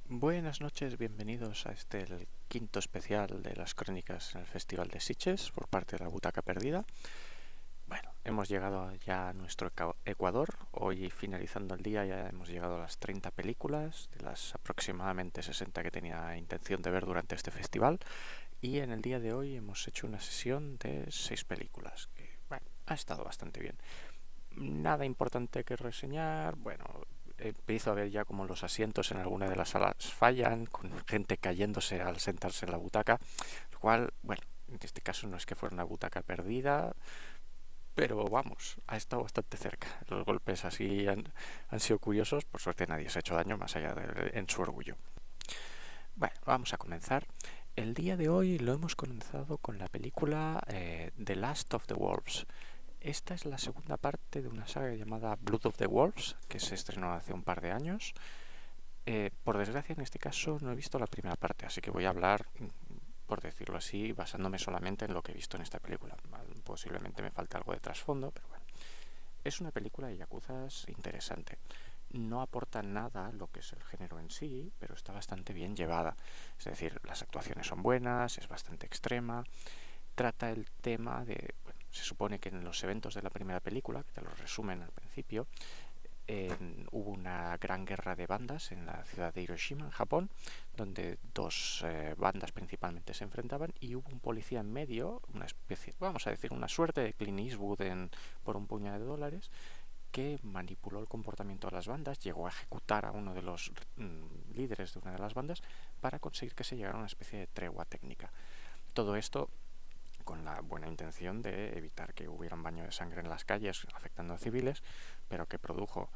Buenas noches, bienvenidos a el quinto especial de las crónicas en el Festival de Sitges por parte de la Butaca Perdida. Bueno, hemos llegado ya a nuestro Ecuador. Hoy, finalizando el día, ya hemos llegado a las 30 películas de las aproximadamente 60 que tenía intención de ver durante este festival. Y en el día de hoy hemos hecho una sesión de 6 películas, que bueno, ha estado bastante bien. Nada importante que reseñar. Bueno, empiezo a ver ya como los asientos en alguna de las salas fallan, con gente cayéndose al sentarse en la butaca, lo cual, bueno, en este caso no es que fuera una butaca perdida, pero vamos, ha estado bastante cerca. Los golpes así han sido curiosos, por suerte nadie se ha hecho daño más allá en su orgullo. Bueno, vamos a comenzar. El día de hoy lo hemos comenzado con la película The Last of the Wolves. Esta es la segunda parte de una saga llamada Blood of the Wolves, que se estrenó hace un par de años. Por desgracia, en este caso no he visto la primera parte, así que voy a hablar, por decirlo así, basándome solamente en lo que he visto en esta película. Posiblemente me falte algo de trasfondo, pero bueno. Es una película de yakuzas interesante. No aporta nada a lo que es el género en sí, pero está bastante bien llevada. Es decir, las actuaciones son buenas, es bastante extrema. Trata el tema de... Bueno, se supone que en los eventos de la primera película, que te lo resumen al principio, hubo una gran guerra de bandas en la ciudad de Hiroshima, en Japón, donde dos bandas principalmente se enfrentaban y hubo un policía en medio, una especie, vamos a decir, una suerte de Clint Eastwood por un puñado de dólares, que manipuló el comportamiento de las bandas, llegó a ejecutar a uno de los líderes de una de las bandas para conseguir que se llegara a una especie de tregua técnica. Todo esto con la buena intención de evitar que hubiera un baño de sangre en las calles afectando a civiles, pero que produjo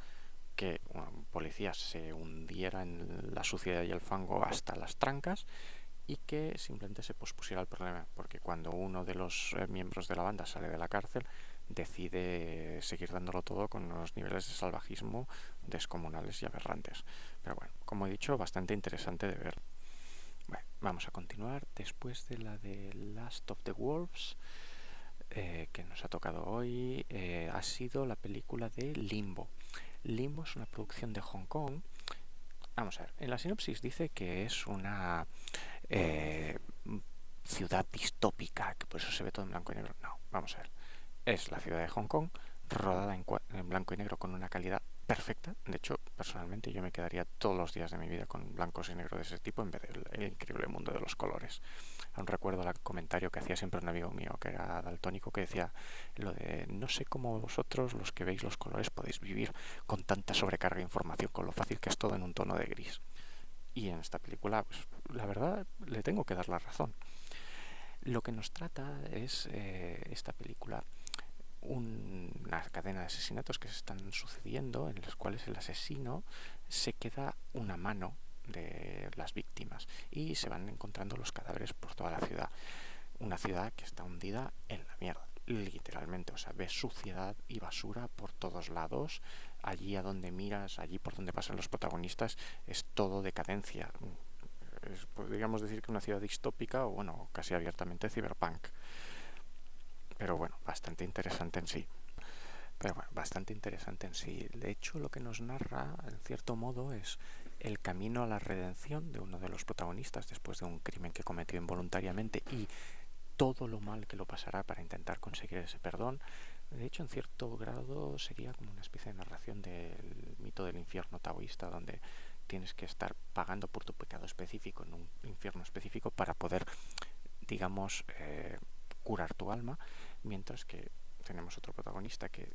que un policía se hundiera en la suciedad y el fango hasta las trancas y que simplemente se pospusiera el problema, porque cuando uno de los miembros de la banda sale de la cárcel, decide seguir dándolo todo con unos niveles de salvajismo descomunales y aberrantes. Pero bueno, como he dicho, bastante interesante de ver. Bueno, vamos a continuar después de la de Last of the Wolves, que nos ha tocado hoy. Ha sido la película de Limbo. Limbo es una producción de Hong Kong. Vamos a ver, en la sinopsis dice que es una eh, ciudad distópica, que por eso se ve todo en blanco y negro. No, vamos a ver. Es la ciudad de Hong Kong, rodada en blanco y negro con una calidad perfecta. De hecho, personalmente yo me quedaría todos los días de mi vida con blancos y negros de ese tipo en vez del increíble mundo de los colores. Aún recuerdo el comentario que hacía siempre un amigo mío que era daltónico, que decía lo de no sé cómo vosotros, los que veis los colores, podéis vivir con tanta sobrecarga de información, con lo fácil que es todo en un tono de gris. Y en esta película, pues, la verdad, le tengo que dar la razón. Lo que nos trata es esta película una cadena de asesinatos que se están sucediendo en los cuales el asesino se queda una mano de las víctimas y se van encontrando los cadáveres por toda la ciudad. Una ciudad que está hundida en la mierda, literalmente. O sea, ves suciedad y basura por todos lados. Allí a donde miras, allí por donde pasan los protagonistas, es todo decadencia. Podríamos decir que una ciudad distópica o, bueno, casi abiertamente cyberpunk. Pero bueno, bastante interesante en sí. Pero bueno, bastante interesante en sí. De hecho, lo que nos narra, en cierto modo, es el camino a la redención de uno de los protagonistas después de un crimen que cometió involuntariamente y todo lo mal que lo pasará para intentar conseguir ese perdón. De hecho, en cierto grado sería como una especie de narración del mito del infierno taoísta, donde tienes que estar pagando por tu pecado específico en un infierno específico para poder, digamos, curar tu alma, mientras que tenemos otro protagonista que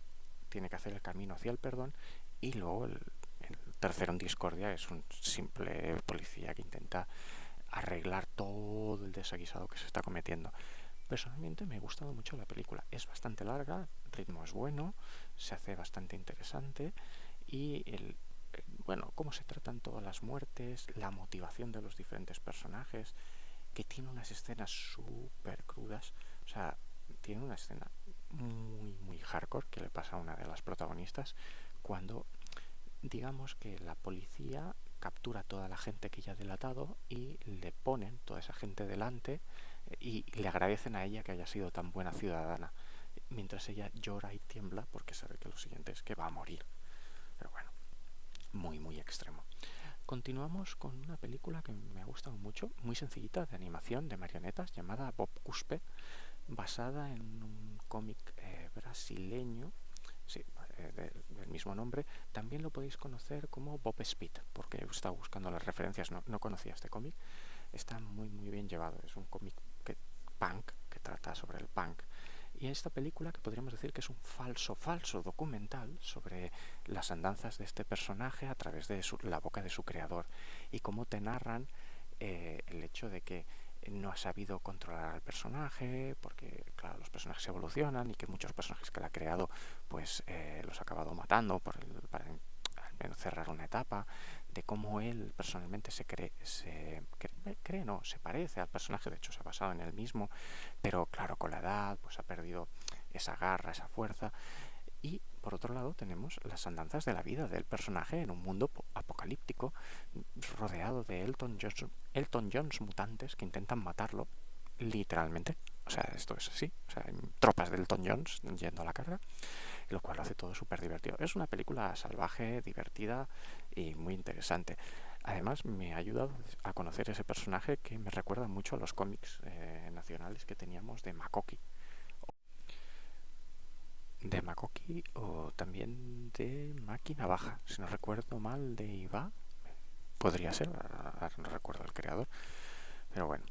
tiene que hacer el camino hacia el perdón y luego el tercero en discordia es un simple policía que intenta arreglar todo el desaguisado que se está cometiendo. Personalmente me ha gustado mucho la película. Es bastante larga, el ritmo es bueno, se hace bastante interesante y bueno, cómo se tratan todas las muertes, la motivación de los diferentes personajes, que tiene unas escenas súper crudas. O sea, tiene una escena muy hardcore que le pasa a una de las protagonistas cuando, digamos que la policía captura a toda la gente que ya ha delatado y le ponen toda esa gente delante y le agradecen a ella que haya sido tan buena ciudadana, mientras ella llora y tiembla porque sabe que lo siguiente es que va a morir. Pero bueno, muy extremo. Continuamos con una película que me ha gustado mucho, muy sencillita, de animación, de marionetas, llamada Bob Cuspe, basada en un cómic brasileño, sí, del mismo nombre. También lo podéis conocer como Bob Speed, porque he estado buscando las referencias, no conocía este cómic. Está muy bien llevado, es un cómic punk, que trata sobre el punk. Y esta película, que podríamos decir que es un falso documental sobre las andanzas de este personaje a través de la boca de su creador, y cómo te narran el hecho de que no ha sabido controlar al personaje, porque claro, los personajes evolucionan y que muchos personajes que él ha creado pues los ha acabado matando para al menos cerrar una etapa, de cómo él personalmente se parece al personaje, de hecho se ha basado en él mismo, pero claro, con la edad pues ha perdido esa garra, esa fuerza. Y por otro lado tenemos las andanzas de la vida del personaje en un mundo apocalíptico, rodeado de Elton Johns mutantes que intentan matarlo, literalmente. O sea, esto es así. O sea, hay tropas de Elton Johns yendo a la carga, lo cual lo hace todo súper divertido. Es una película salvaje, divertida y muy interesante. Además, me ha ayudado a conocer ese personaje que me recuerda mucho a los cómics nacionales que teníamos de Makoki o también de Máquina Baja, si no recuerdo mal, de Iba, podría ser, ahora no recuerdo el creador, pero bueno,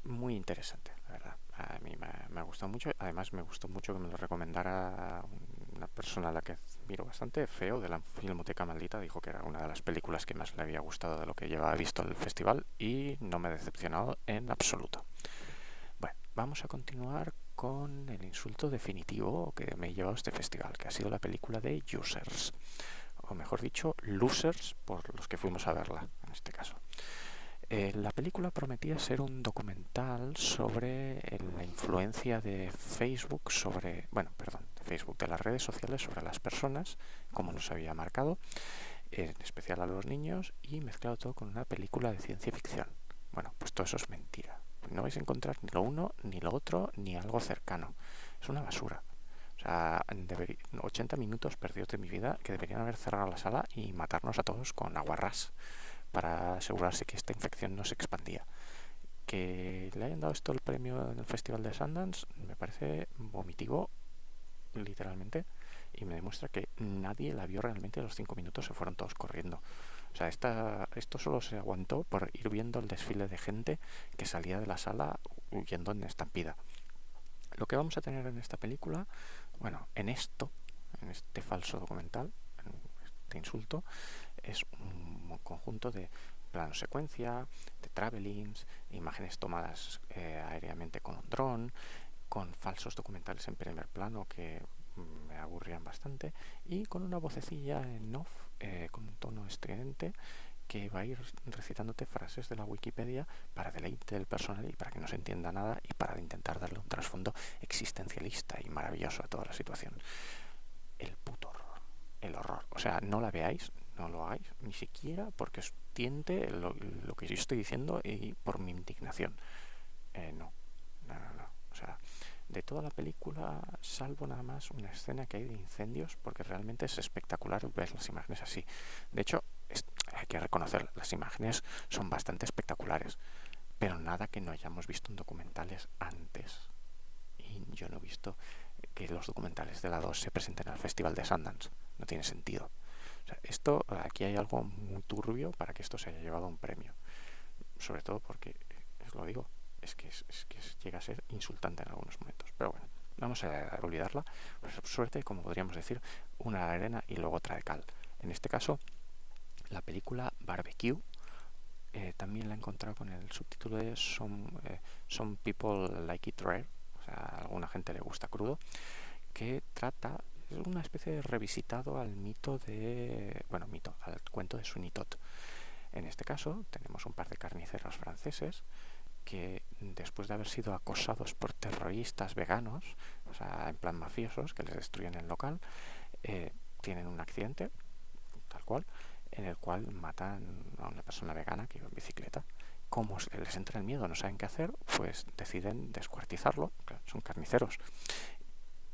muy interesante, la verdad. A mí me ha gustado mucho. Además, me gustó mucho que me lo recomendara una persona a la que miro bastante, Feo, de la Filmoteca Maldita. Dijo que era una de las películas que más le había gustado de lo que llevaba visto el festival, y no me ha decepcionado en absoluto. Bueno, vamos a continuar con el insulto definitivo que me ha llevado a este festival, que ha sido la película de Users, o mejor dicho, Losers, por los que fuimos a verla, en este caso. La película prometía ser un documental sobre la influencia de Facebook de las redes sociales sobre las personas, como nos había marcado, en especial a los niños, y mezclado todo con una película de ciencia ficción. Bueno, pues todo eso es mentira. No vais a encontrar ni lo uno, ni lo otro, ni algo cercano. Es una basura. O sea, 80 minutos perdidos de mi vida que deberían haber cerrado la sala y matarnos a todos con aguarrás para asegurarse que esta infección no se expandía. Que le hayan dado esto el premio en el Festival de Sundance me parece vomitivo, literalmente, y me demuestra que nadie la vio realmente. A los 5 minutos se fueron todos corriendo. O sea, esto solo se aguantó por ir viendo el desfile de gente que salía de la sala huyendo en estampida. Lo que vamos a tener en esta película, bueno, en este falso documental, en este insulto, es un conjunto de plano secuencia, de travelings, imágenes tomadas aéreamente con un dron, con falsos documentales en primer plano que me aburrían bastante, y con una vocecilla en off, con un tono estridente, que va a ir recitándote frases de la Wikipedia para deleite del personal y para que no se entienda nada, y para intentar darle un trasfondo existencialista y maravilloso a toda la situación. El puto horror, el horror. O sea, no la veáis, no lo hagáis, ni siquiera porque os tiente lo que yo estoy diciendo y por mi indignación. No. O sea, de toda la película, salvo nada más una escena que hay de incendios, porque realmente es espectacular ver las imágenes así. De hecho, hay que reconocer, las imágenes son bastante espectaculares, pero nada que no hayamos visto en documentales antes. Y yo no he visto que los documentales de la 2 se presenten al Festival de Sundance. No tiene sentido. O sea, aquí hay algo muy turbio para que esto se haya llevado un premio. Sobre todo porque, os lo digo, es que llega a ser insultante en algunos momentos. Pero bueno, vamos a olvidarla. Pues, suerte, como podríamos decir, una de arena y luego otra de cal. En este caso, la película Barbecue, también la he encontrado con el subtítulo de Some People Like It Rare. O sea, a alguna gente le gusta crudo, que trata, es una especie de revisitado al al cuento de Sweeney Todd. En este caso tenemos un par de carniceros franceses que, después de haber sido acosados por terroristas veganos, o sea, en plan mafiosos, que les destruyen el local, tienen un accidente, tal cual, en el cual matan a una persona vegana que iba en bicicleta. Como les entra el miedo, no saben qué hacer, pues deciden descuartizarlo. Claro, son carniceros.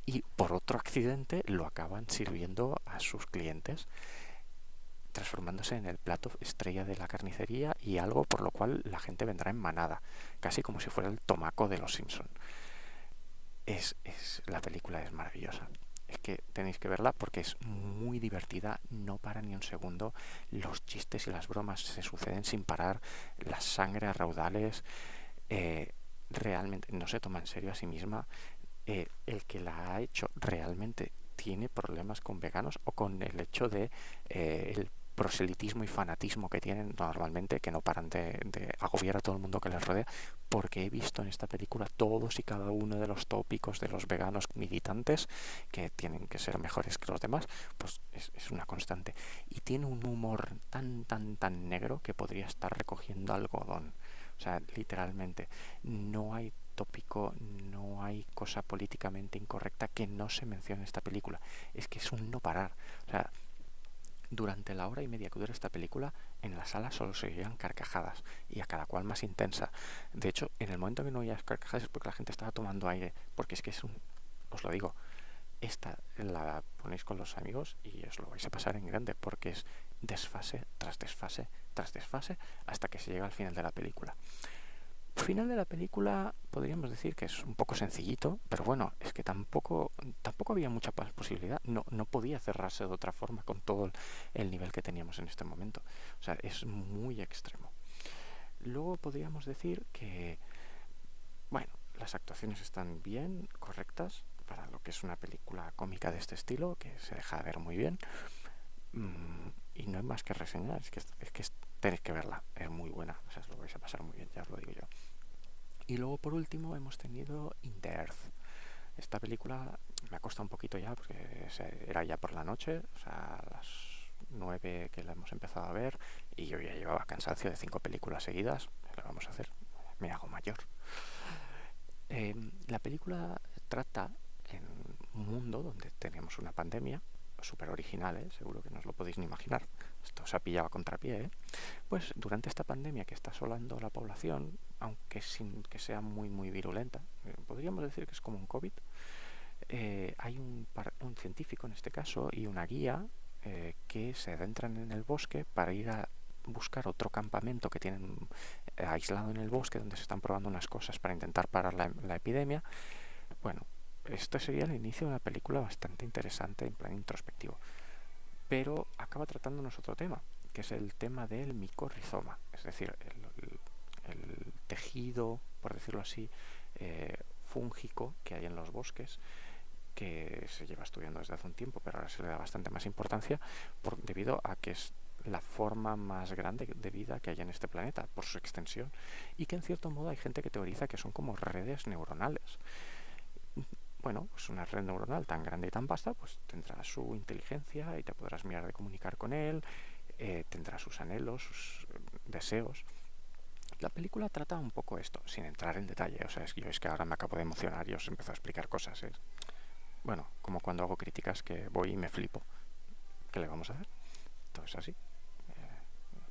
Y por otro accidente lo acaban sirviendo a sus clientes. transformándose en el plato estrella de la carnicería y algo por lo cual la gente vendrá en manada, casi como si fuera el tomaco de los Simpson. La película es maravillosa. Es que tenéis que verla porque es muy divertida, no para ni un segundo, los chistes y las bromas se suceden sin parar, la sangre a raudales, eh, realmente no se toma en serio a sí misma. El que la ha hecho realmente tiene problemas con veganos o con el hecho de el proselitismo y fanatismo que tienen normalmente, que no paran de agobiar a todo el mundo que les rodea, porque he visto en esta película todos y cada uno de los tópicos de los veganos militantes que tienen que ser mejores que los demás, pues es una constante. Y tiene un humor tan negro que podría estar recogiendo algodón. O sea, literalmente, no hay tópico, no hay cosa políticamente incorrecta que no se mencione en esta película. Es que es un no parar. O sea, durante la hora y media que dura esta película, en la sala solo se oían carcajadas, y a cada cual más intensa. De hecho, en el momento que no oías carcajadas es porque la gente estaba tomando aire, porque es que os lo digo, esta la ponéis con los amigos y os lo vais a pasar en grande, porque es desfase tras desfase tras desfase hasta que se llega al final de la película. El final de la película podríamos decir que es un poco sencillito, pero bueno, es que tampoco había mucha posibilidad, no podía cerrarse de otra forma con todo el nivel que teníamos en este momento. O sea, es muy extremo. Luego podríamos decir que, bueno, las actuaciones están bien, correctas, para lo que es una película cómica de este estilo, que se deja ver muy bien. Y no hay más que reseñar, es que tenéis que verla, es muy buena, o sea, os lo vais a pasar muy bien, ya os lo digo yo. Y luego por último hemos tenido In the Earth. Esta película me ha costado un poquito ya porque era ya por la noche, o sea, a las 9 que la hemos empezado a ver, y yo ya llevaba cansancio de 5 películas seguidas. ¿Qué le vamos a hacer? Me hago mayor. La película trata en un mundo donde tenemos una pandemia súper original, seguro que no os lo podéis ni imaginar. Esto se ha pillado a contrapié. Pues durante esta pandemia que está asolando la población, aunque sin que sea muy virulenta, podríamos decir que es como un COVID, hay un científico en este caso y una guía que se adentran en el bosque para ir a buscar otro campamento que tienen aislado en el bosque, donde se están probando unas cosas para intentar parar la epidemia. Bueno, esto sería el inicio de una película bastante interesante en plan introspectivo, pero acaba tratándonos otro tema, que es el tema del micorrizoma, es decir, el tejido, por decirlo así, fúngico que hay en los bosques, que se lleva estudiando desde hace un tiempo, pero ahora se le da bastante más importancia debido a que es la forma más grande de vida que hay en este planeta, por su extensión, y que en cierto modo hay gente que teoriza que son como redes neuronales. Bueno, pues una red neuronal tan grande y tan vasta, pues tendrá su inteligencia y te podrás mirar de comunicar con él, tendrá sus anhelos, sus deseos. La película trata un poco esto, sin entrar en detalle. O sea, es que ahora me acabo de emocionar y os empiezo a explicar cosas. Bueno, como cuando hago críticas que voy y me flipo. ¿Qué le vamos a hacer? Todo es así.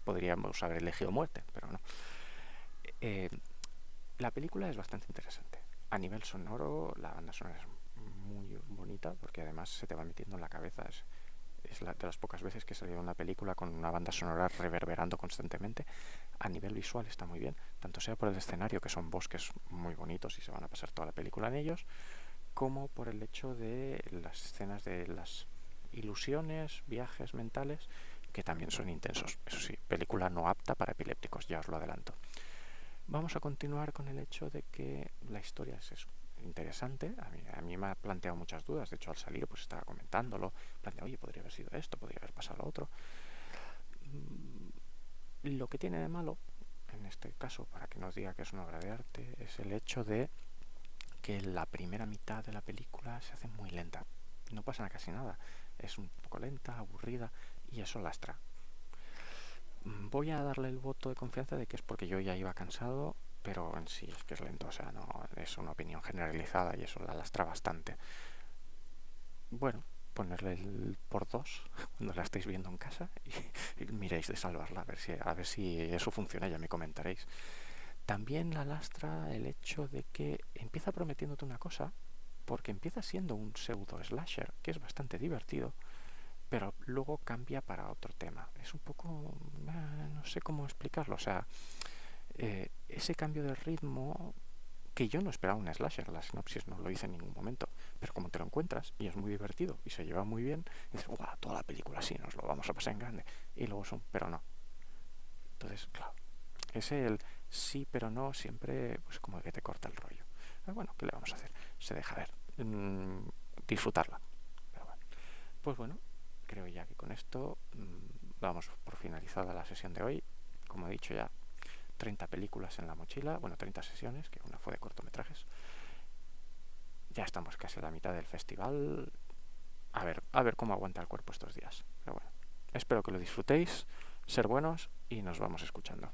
Podríamos haber elegido muerte, pero no. La película es bastante interesante. A nivel sonoro, la banda sonora es muy bonita, porque además se te va metiendo en la cabeza. Es de las pocas veces que he salido una película con una banda sonora reverberando constantemente. A nivel visual está muy bien, tanto sea por el escenario, que son bosques muy bonitos y se van a pasar toda la película en ellos, como por el hecho de las escenas de las ilusiones, viajes mentales, que también son intensos. Eso sí, película no apta para epilépticos, ya os lo adelanto. Vamos a continuar con el hecho de que la historia es eso, interesante. A mí me ha planteado muchas dudas. De hecho, al salir pues estaba comentándolo, planteé, oye, podría haber sido esto, podría haber pasado lo otro. Lo que tiene de malo, en este caso, para que no os diga que es una obra de arte, es el hecho de que la primera mitad de la película se hace muy lenta. No pasa casi nada. Es un poco lenta, aburrida, y eso lastra. Voy a darle el voto de confianza de que es porque yo ya iba cansado, pero en sí es que es lento, o sea, no es una opinión generalizada y eso la lastra bastante. Bueno, ponerle el por 2 cuando la estéis viendo en casa y miréis de salvarla, a ver si eso funciona, ya me comentaréis. También la lastra el hecho de que empieza prometiéndote una cosa, porque empieza siendo un pseudo slasher, que es bastante divertido, pero luego cambia para otro tema. Es un poco, no sé cómo explicarlo, o sea, ese cambio de ritmo que yo no esperaba un slasher, la sinopsis no lo hice en ningún momento, pero como te lo encuentras y es muy divertido y se lleva muy bien, dices, guau, toda la película así, nos lo vamos a pasar en grande, y luego son, pero no. Entonces, claro, ese el sí pero no siempre pues como que te corta el rollo. Pero bueno, ¿qué le vamos a hacer? Se deja ver, disfrutarla. Pero bueno, pues bueno, creo ya que con esto vamos por finalizada la sesión de hoy. Como he dicho ya, 30 películas en la mochila, bueno, 30 sesiones, que una fue de cortometrajes. Ya estamos casi a la mitad del festival. A ver cómo aguanta el cuerpo estos días. Pero bueno, espero que lo disfrutéis, ser buenos y nos vamos escuchando.